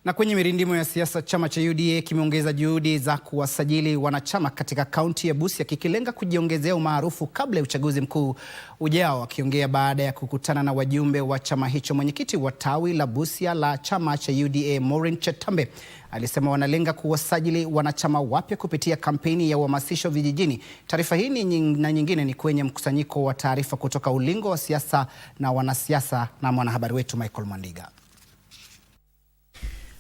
Na kwenye mirindimo ya siasa, chama cha UDA kimeongeza juhudi za kuwasajili wanachama katika kaunti ya Busia kikilenga kujiongezea umaarufu kabla ya uchaguzi mkuu ujao. Akiongea baada ya kukutana na wajumbe wa chama hicho, mwenyekiti wa tawi la Busia la chama cha UDA Maureen Chetambe alisema wanalenga kuwasajili wanachama wapya kupitia kampeni ya uhamasisho vijijini. Taarifa hii na nyingine ni kwenye mkusanyiko wa taarifa kutoka ulingo wa siasa na wanasiasa na mwanahabari wetu Michael Mwandiga.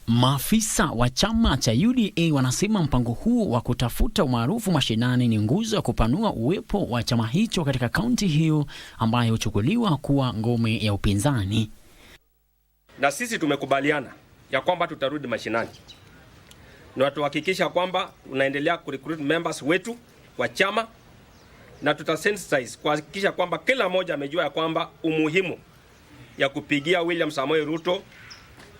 Maafisa wa chama cha UDA wanasema mpango huu wa kutafuta umaarufu mashinani ni nguzo ya kupanua uwepo wa chama hicho katika kaunti hiyo ambayo huchukuliwa kuwa ngome ya upinzani. Na sisi tumekubaliana ya kwamba tutarudi mashinani na tuhakikisha kwamba tunaendelea kurecruit members wetu wa chama, na tutasensitize kuhakikisha kwamba kila mmoja amejua ya kwamba umuhimu ya kupigia William Samoei Ruto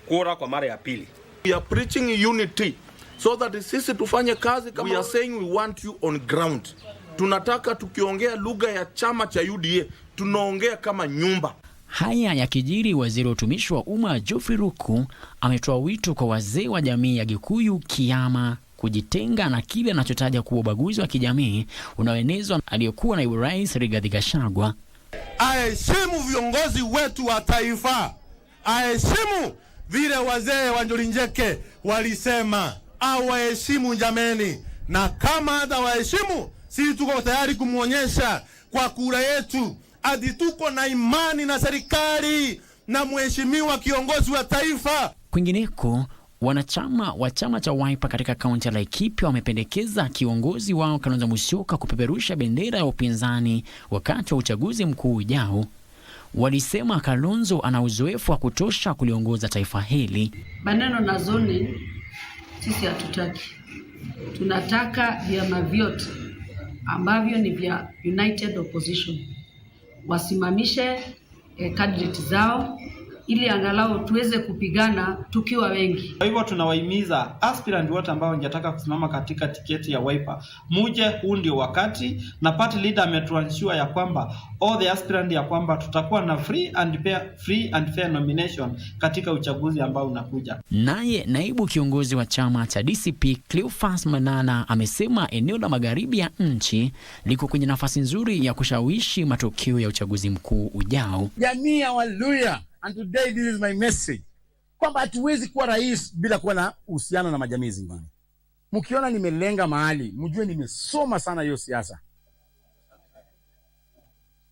kura kwa mara ya pili. We are preaching unity so that sisi tufanye kazi kama we are saying we want you on ground. Tunataka tukiongea lugha ya chama cha UDA tunaongea kama nyumba. Haya yakijiri, waziri wa utumishi wa umma Geoffrey Ruku ametoa wito kwa wazee wa jamii ya Gikuyu Kiama kujitenga na kile anachotaja kuwa ubaguzi wa kijamii unaoenezwa aliyekuwa naibu rais Rigathi Gachagua. Aheshimu viongozi wetu wa taifa, aheshimu vile wazee wa Njorinjeke walisema, awaheshimu jameni, na kama hata waheshimu, sisi tuko tayari kumuonyesha kwa kura yetu ati tuko na imani na serikali na mheshimiwa kiongozi wa taifa. Kwingineko, wanachama wa chama cha Wiper katika kaunti ya Laikipia wamependekeza kiongozi wao Kalonzo Musyoka kupeperusha bendera ya upinzani wakati wa uchaguzi mkuu ujao. Walisema Kalonzo ana uzoefu wa kutosha kuliongoza taifa hili. Maneno na zoni sisi hatutaki. Tunataka vyama vyote ambavyo ni vya United Opposition wasimamishe candidate zao ili angalau tuweze kupigana tukiwa wengi. Kwa hivyo tunawahimiza aspirant wote ambao wangetaka kusimama katika tiketi ya Wiper, muje, huu ndio wakati, na party leader ametuansure ya kwamba all the aspirant ya kwamba tutakuwa na free and fair nomination katika uchaguzi ambao unakuja. Naye naibu kiongozi wa chama cha DCP Cleophas Manana amesema eneo la magharibi ya nchi liko kwenye nafasi nzuri ya kushawishi matokeo ya uchaguzi mkuu ujao. Jamii ya Waluya, and today this is my message, kwamba hatuwezi kuwa rais bila kuwa na uhusiano na majamii zingine. Mkiona nimelenga mahali, mjue nimesoma sana hiyo siasa.